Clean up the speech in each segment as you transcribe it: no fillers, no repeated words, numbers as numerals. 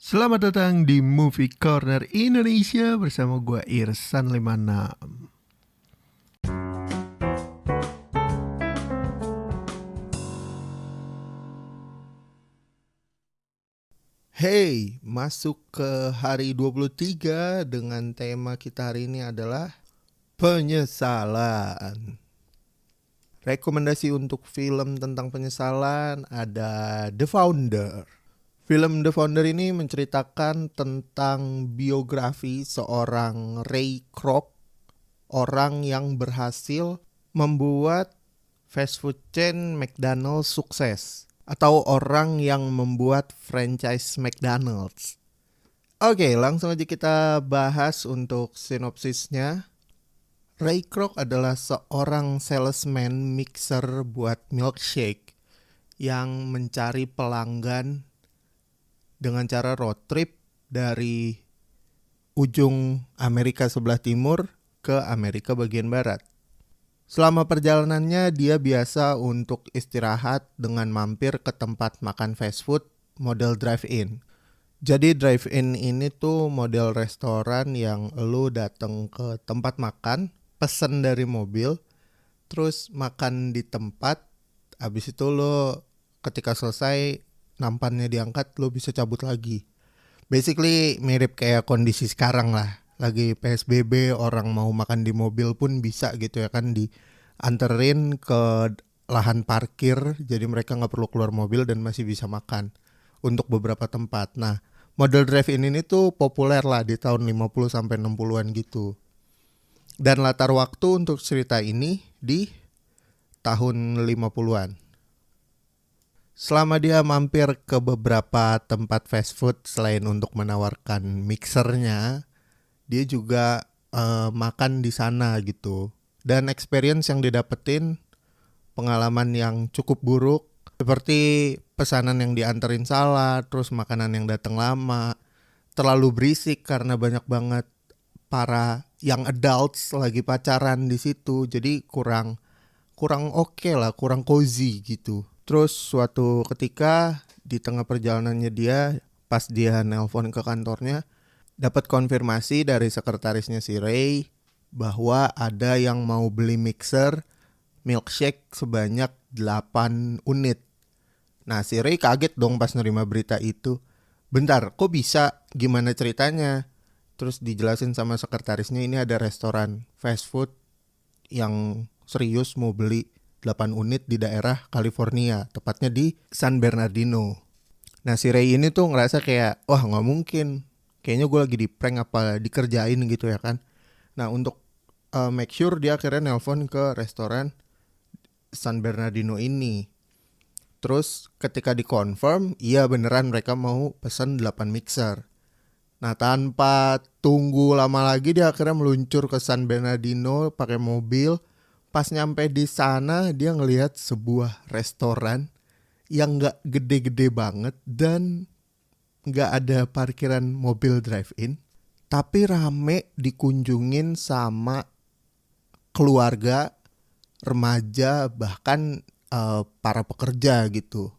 Selamat datang di Movie Corner Indonesia bersama gue Irsan 56. Hey, masuk ke hari 23 dengan tema kita hari ini adalah penyesalan. Rekomendasi untuk film tentang penyesalan ada The Founder. Film The Founder ini menceritakan tentang biografi seorang Ray Kroc, orang yang berhasil membuat fast food chain McDonald's sukses, atau orang yang membuat franchise McDonald's. Oke, langsung aja kita bahas untuk sinopsisnya. Ray Kroc adalah seorang salesman mixer buat milkshake yang mencari pelanggan dengan cara road trip dari ujung Amerika sebelah timur ke Amerika bagian barat. Selama perjalanannya dia biasa untuk istirahat dengan mampir ke tempat makan fast food model drive-in. Jadi drive-in ini tuh model restoran yang lu datang ke tempat makan, pesen dari mobil, terus makan di tempat, habis itu lo ketika selesai nampannya diangkat lo bisa cabut lagi. Basically mirip kayak kondisi sekarang lah. Lagi PSBB, orang mau makan di mobil pun bisa gitu ya kan, dianterin ke lahan parkir, jadi mereka nggak perlu keluar mobil dan masih bisa makan untuk beberapa tempat. Nah, model drive-in ini tuh populer lah di tahun 50 sampai 60-an gitu. Dan latar waktu untuk cerita ini di tahun 50-an. Selama dia mampir ke beberapa tempat fast food, selain untuk menawarkan mixernya, dia juga makan di sana gitu. Dan experience yang didapetin, pengalaman yang cukup buruk, seperti pesanan yang dianterin salah, terus makanan yang datang lama, terlalu berisik karena banyak banget para young adults lagi pacaran di situ, jadi kurang oke lah, kurang cozy gitu. Terus suatu ketika di tengah perjalanannya dia, pas dia nelpon ke kantornya, dapat konfirmasi dari sekretarisnya si Ray bahwa ada yang mau beli mixer milkshake sebanyak 8 unit. Nah, si Ray kaget dong pas nerima berita itu. Bentar, kok bisa? Gimana ceritanya? Terus dijelasin sama sekretarisnya, ini ada restoran fast food yang serius mau beli 8 unit di daerah California, tepatnya di San Bernardino. Nah, si Ray ini tuh ngerasa kayak, wah nggak mungkin, kayaknya gue lagi di prank apa dikerjain gitu ya kan. Nah, untuk make sure, dia akhirnya nelpon ke restoran San Bernardino ini. Terus ketika dikonfirm, iya beneran mereka mau pesan 8 mixer. Nah, tanpa tunggu lama lagi dia akhirnya meluncur ke San Bernardino pakai mobil. Pas nyampe di sana dia ngelihat sebuah restoran yang gak gede-gede banget dan gak ada parkiran mobil drive-in, tapi rame dikunjungin sama keluarga, remaja, bahkan para pekerja gitu.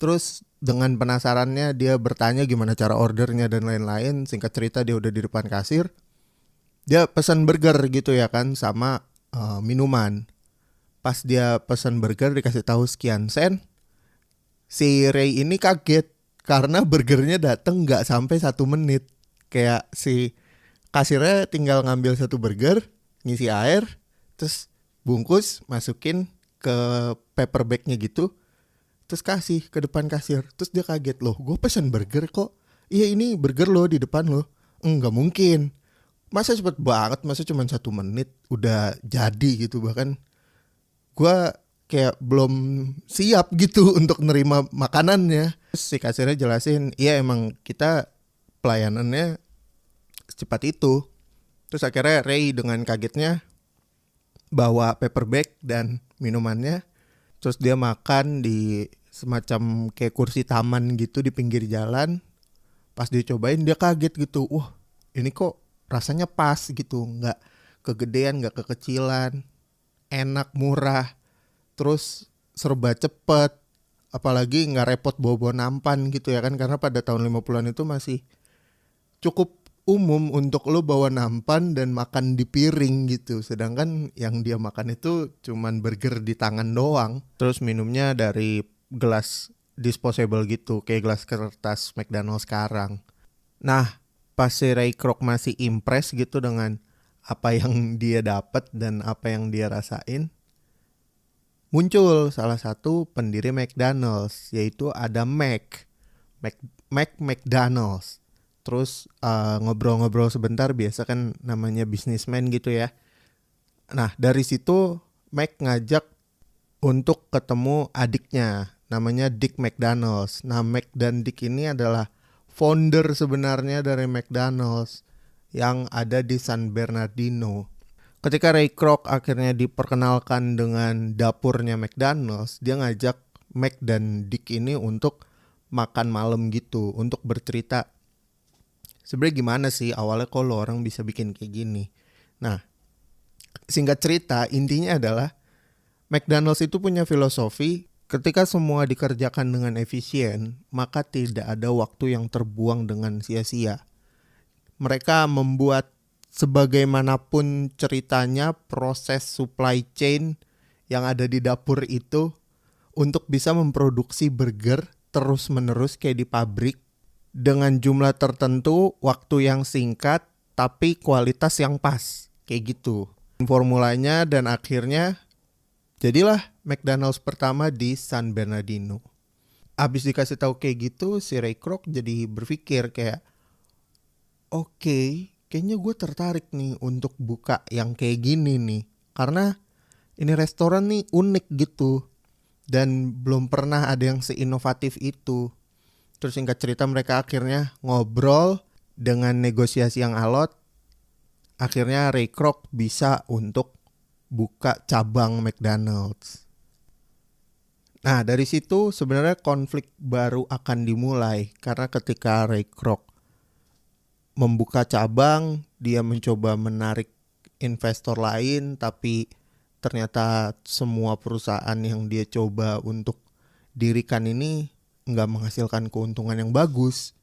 Terus dengan penasarannya dia bertanya gimana cara ordernya dan lain-lain. Singkat cerita dia udah di depan kasir, dia pesan burger gitu ya kan, sama minuman. Pas dia pesan burger dikasih tahu sekian sen, si Ray ini kaget karena burgernya dateng nggak sampai 1 menit. Kayak si kasirnya tinggal ngambil satu burger, ngisi air, terus bungkus, masukin ke paper bagnya gitu, terus kasih ke depan kasir. Terus dia kaget, loh gue pesan burger kok, iya ini burger lo di depan lo. Enggak mungkin, masa cepet banget, masa cuma 1 menit udah jadi gitu. Bahkan gue kayak belum siap gitu untuk nerima makanannya. Terus si kasirnya jelasin, iya emang kita pelayanannya secepat itu. Terus akhirnya Ray dengan kagetnya bawa paper bag dan minumannya. Terus dia makan di semacam kayak kursi taman gitu di pinggir jalan. Pas dia cobain dia kaget gitu, wah ini kok rasanya pas gitu, nggak kegedean, nggak kekecilan, enak, murah, terus serba cepet, apalagi nggak repot bawa-bawa nampan gitu ya kan, karena pada tahun 50-an itu masih cukup umum untuk lo bawa nampan dan makan di piring gitu, sedangkan yang dia makan itu cuman burger di tangan doang, terus minumnya dari gelas disposable gitu kayak gelas kertas McDonald's sekarang. Nah, pas si Ray Kroc masih impress gitu dengan apa yang dia dapat dan apa yang dia rasain, muncul salah satu pendiri McDonald's, yaitu ada Mac McDonald's. Terus ngobrol-ngobrol sebentar, biasa kan namanya bisnismen gitu ya. Nah, dari situ Mac ngajak untuk ketemu adiknya, namanya Dick McDonald's. Nah, Mac dan Dick ini adalah founder sebenarnya dari McDonald's yang ada di San Bernardino. Ketika Ray Kroc akhirnya diperkenalkan dengan dapurnya McDonald's, dia ngajak Mac dan Dick ini untuk makan malam gitu, untuk bercerita sebenarnya gimana sih awalnya kalau orang bisa bikin kayak gini. Nah, singkat cerita, intinya adalah McDonald's itu punya filosofi ketika semua dikerjakan dengan efisien, maka tidak ada waktu yang terbuang dengan sia-sia. Mereka membuat sebagaimanapun ceritanya proses supply chain yang ada di dapur itu untuk bisa memproduksi burger terus-menerus kayak di pabrik dengan jumlah tertentu, waktu yang singkat, tapi kualitas yang pas, kayak gitu formulanya, dan akhirnya jadilah McDonald's pertama di San Bernardino. Abis dikasih tahu kayak gitu, si Ray Kroc jadi berpikir kayak, oke, kayaknya gue tertarik nih untuk buka yang kayak gini nih, karena ini restoran nih unik gitu dan belum pernah ada yang seinovatif itu. Terus singkat cerita mereka akhirnya ngobrol dengan negosiasi yang alot. Akhirnya Ray Kroc bisa untuk buka cabang McDonald's. Nah, dari situ sebenarnya konflik baru akan dimulai, karena ketika Ray Kroc membuka cabang, dia mencoba menarik investor lain, tapi ternyata semua perusahaan yang dia coba untuk dirikan ini nggak menghasilkan keuntungan yang bagus.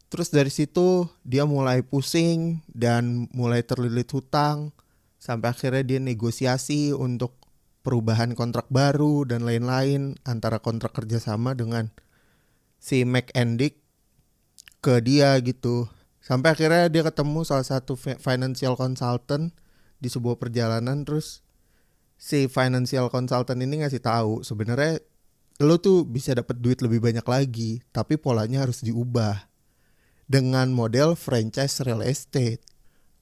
Terus dari situ dia mulai pusing dan mulai terlilit hutang, sampai akhirnya dia negosiasi untuk perubahan kontrak baru dan lain-lain, antara kontrak kerjasama dengan si Mac and Dick ke dia gitu. Sampai akhirnya dia ketemu salah satu financial consultant di sebuah perjalanan. Terus si financial consultant ini ngasih tahu sebenarnya lo tuh bisa dapat duit lebih banyak lagi, tapi polanya harus diubah dengan model franchise real estate.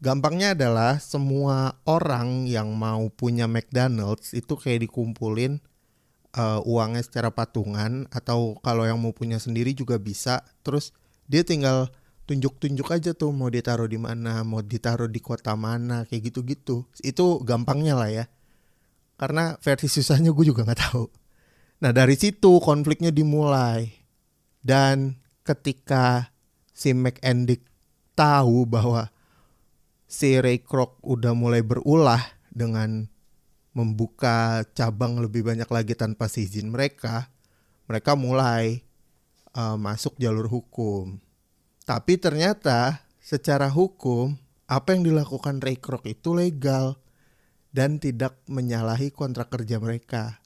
Gampangnya adalah semua orang yang mau punya McDonald's itu kayak dikumpulin uangnya secara patungan, atau kalau yang mau punya sendiri juga bisa. Terus dia tinggal tunjuk-tunjuk aja tuh mau ditaruh di mana, mau ditaruh di kota mana, kayak gitu-gitu. Itu gampangnya lah ya. Karena versi susahnya gue juga nggak tahu. Nah, dari situ konfliknya dimulai. Dan ketika si Mac and Dick tahu bahwa si Ray Kroc udah mulai berulah dengan membuka cabang lebih banyak lagi tanpa izin mereka mulai masuk jalur hukum. Tapi ternyata secara hukum apa yang dilakukan Ray Kroc itu legal dan tidak menyalahi kontrak kerja mereka.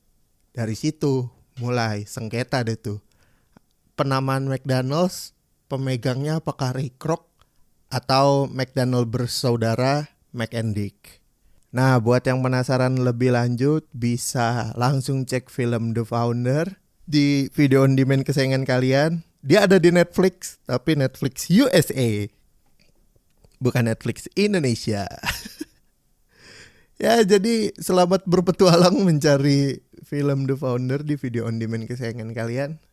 Dari situ mulai sengketa deh tuh. Penamaan McDonald's, pemegangnya apakah Ray Kroc atau McDonald bersaudara Mac and Dick. Nah, buat yang penasaran lebih lanjut bisa langsung cek film The Founder di video on demand kesayangan kalian. Dia ada di Netflix, tapi Netflix USA, bukan Netflix Indonesia. Ya, jadi selamat berpetualang mencari film The Founder di video on demand kesayangan kalian.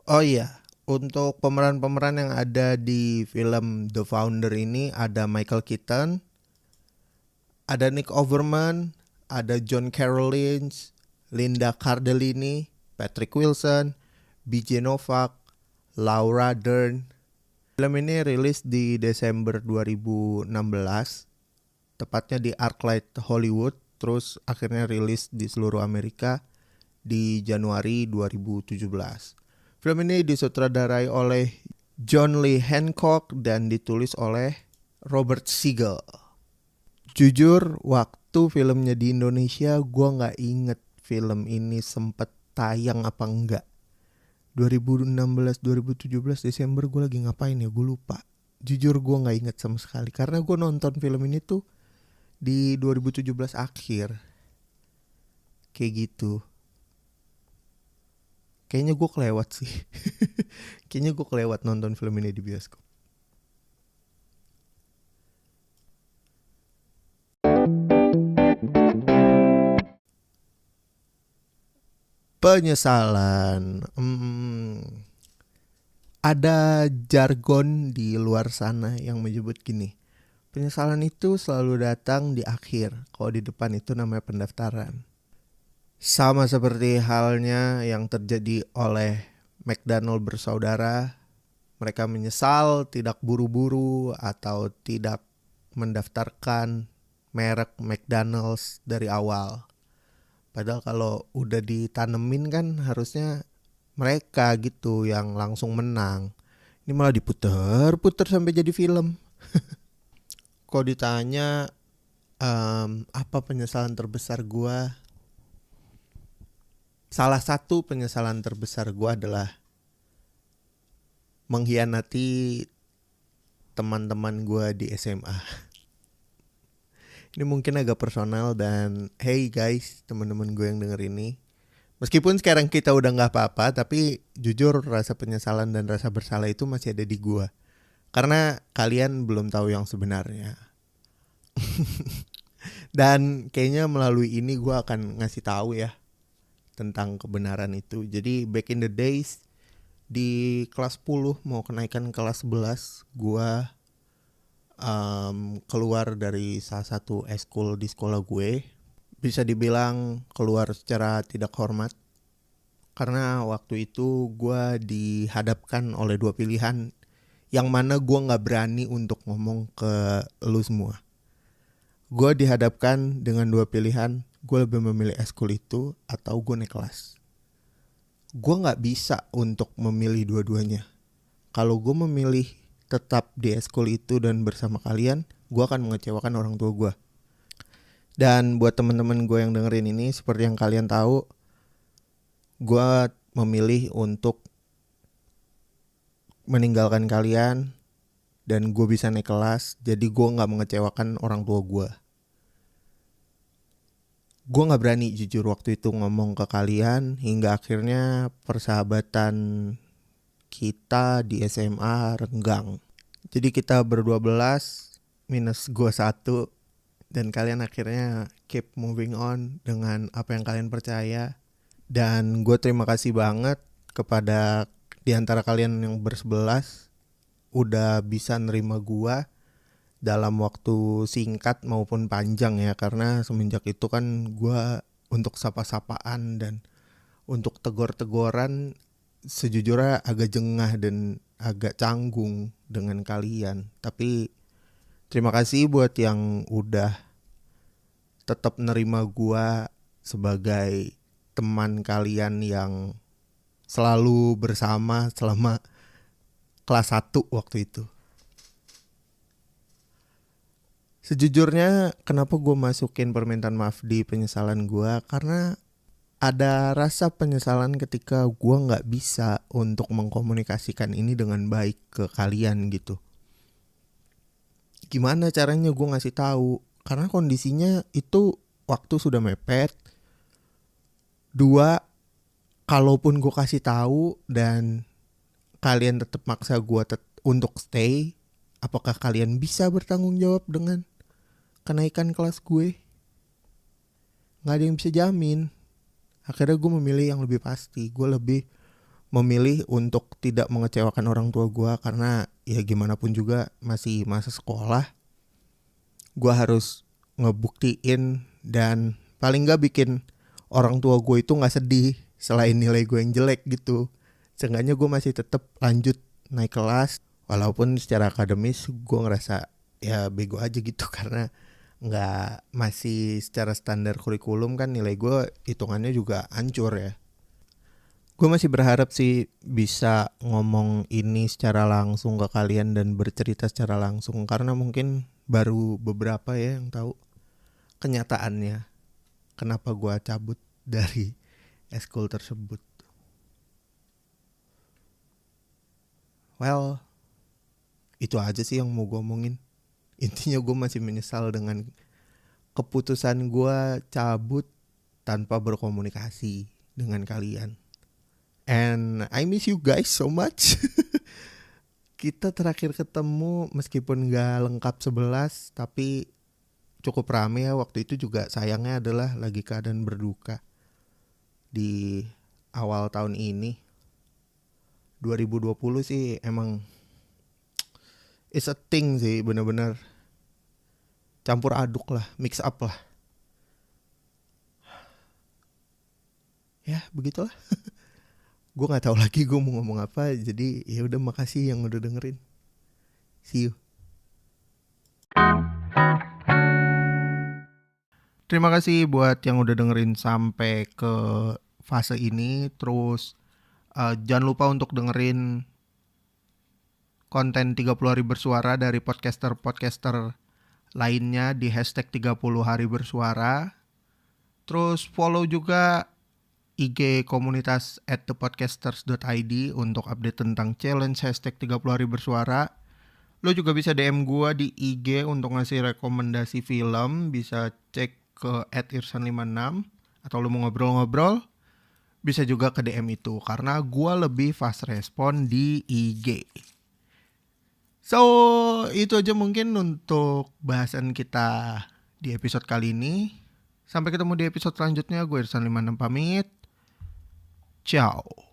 Oh iya, untuk pemeran-pemeran yang ada di film The Founder ini ada Michael Keaton, ada Nick Offerman, ada John Carroll Lynch, Linda Cardellini, Patrick Wilson, BJ Novak, Laura Dern. Film ini rilis di Desember 2016, tepatnya di ArcLight Hollywood, terus akhirnya rilis di seluruh Amerika di Januari 2017. Film ini disutradarai oleh John Lee Hancock dan ditulis oleh Robert Siegel. Jujur, waktu filmnya di Indonesia gue gak inget film ini sempet tayang apa enggak. 2016-2017 Desember gue lagi ngapain ya, gue lupa. Jujur gue gak inget sama sekali, karena gue nonton film ini tuh di 2017 akhir. Kayak gitu. Kayaknya gue kelewat sih. Kayaknya gue kelewat nonton film ini di bioskop. Penyesalan. Ada jargon di luar sana yang menyebut gini. Penyesalan itu selalu datang di akhir. Kalau di depan itu namanya pendaftaran. Sama seperti halnya yang terjadi oleh McDonald bersaudara. Mereka menyesal tidak buru-buru atau tidak mendaftarkan merek McDonald's dari awal. Padahal kalau udah ditanemin kan harusnya mereka gitu yang langsung menang. Ini malah diputer-puter sampai jadi film. Kalau ditanya apa penyesalan terbesar gue, salah satu penyesalan terbesar gue adalah mengkhianati teman-teman gue di SMA. Ini mungkin agak personal dan hey guys, teman-teman gue yang denger ini. Meskipun sekarang kita udah gak apa-apa, tapi jujur rasa penyesalan dan rasa bersalah itu masih ada di gue. Karena kalian belum tahu yang sebenarnya. Dan kayaknya melalui ini gue akan ngasih tahu ya tentang kebenaran itu. Jadi back in the days di kelas 10 mau kenaikan kelas 11, gue keluar dari salah satu eskul di sekolah gue. Bisa dibilang keluar secara tidak hormat. Karena waktu itu gue dihadapkan oleh dua pilihan yang mana gue gak berani untuk ngomong ke lu semua. Gue dihadapkan dengan dua pilihan. Gue lebih memilih eskul itu atau gue naik kelas. Gue gak bisa untuk memilih dua-duanya. Kalau gue memilih tetap di eskul itu dan bersama kalian, gue akan mengecewakan orang tua gue. Dan buat teman-teman gue yang dengerin ini, seperti yang kalian tahu, gue memilih untuk meninggalkan kalian dan gue bisa naik kelas. Jadi gue gak mengecewakan orang tua gue. Gue gak berani jujur waktu itu ngomong ke kalian, hingga akhirnya persahabatan kita di SMA renggang. Jadi kita berdua belas minus gue satu, dan kalian akhirnya keep moving on dengan apa yang kalian percaya. Dan gue terima kasih banget kepada di antara kalian yang bersebelas udah bisa nerima gue dalam waktu singkat maupun panjang ya. Karena semenjak itu kan gue untuk sapa-sapaan dan untuk tegor-tegoran sejujurnya agak jengah dan agak canggung dengan kalian. Tapi terima kasih buat yang udah tetap nerima gua sebagai teman kalian yang selalu bersama selama kelas 1 waktu itu. Sejujurnya kenapa gua masukin permintaan maaf di penyesalan gua, karena ada rasa penyesalan ketika gua gak bisa untuk mengkomunikasikan ini dengan baik ke kalian gitu. Gimana caranya gue ngasih tahu? Karena kondisinya itu waktu sudah mepet. 2, kalaupun gue kasih tahu dan kalian tetap maksa gue untuk stay, apakah kalian bisa bertanggung jawab dengan kenaikan kelas gue? Gak ada yang bisa jamin. Akhirnya gue memilih yang lebih pasti. Gue lebih memilih untuk tidak mengecewakan orang tua gue, karena ya gimana pun juga masih masa sekolah. Gue harus ngebuktiin dan paling gak bikin orang tua gue itu gak sedih selain nilai gue yang jelek gitu. Seenggaknya gue masih tetap lanjut naik kelas, walaupun secara akademis gue ngerasa ya bego aja gitu karena nggak masih secara standar kurikulum kan nilai gue hitungannya juga hancur ya. Gue masih berharap sih bisa ngomong ini secara langsung ke kalian dan bercerita secara langsung karena mungkin baru beberapa ya yang tahu kenyataannya kenapa gue cabut dari eskul tersebut. Well, itu aja sih yang mau gue omongin. Intinya gue masih menyesal dengan keputusan gue cabut tanpa berkomunikasi dengan kalian. And I miss you guys so much. Kita terakhir ketemu meskipun gak lengkap 11 tapi cukup rame ya. Waktu itu juga sayangnya adalah lagi keadaan berduka di awal tahun ini. 2020 sih emang it's a thing sih, bener-bener campur aduk lah, mix up lah. Ya begitulah. Gue nggak tahu lagi gue mau ngomong apa. Jadi ya udah, makasih yang udah dengerin. See you. Terima kasih buat yang udah dengerin sampai ke fase ini. Terus jangan lupa untuk dengerin konten 30 hari bersuara dari podcaster-podcaster lainnya di hashtag 30 hari bersuara. Terus follow juga IG komunitas @thepodcasters.id untuk update tentang challenge hashtag 30 hari bersuara. Lo juga bisa DM gue di IG untuk ngasih rekomendasi film. Bisa cek ke @irsan56. Atau lo mau ngobrol-ngobrol, bisa juga ke DM itu. Karena gue lebih fast respon di IG. So, itu aja mungkin untuk bahasan kita di episode kali ini. Sampai ketemu di episode selanjutnya. Gue Irsan56 pamit. Ciao.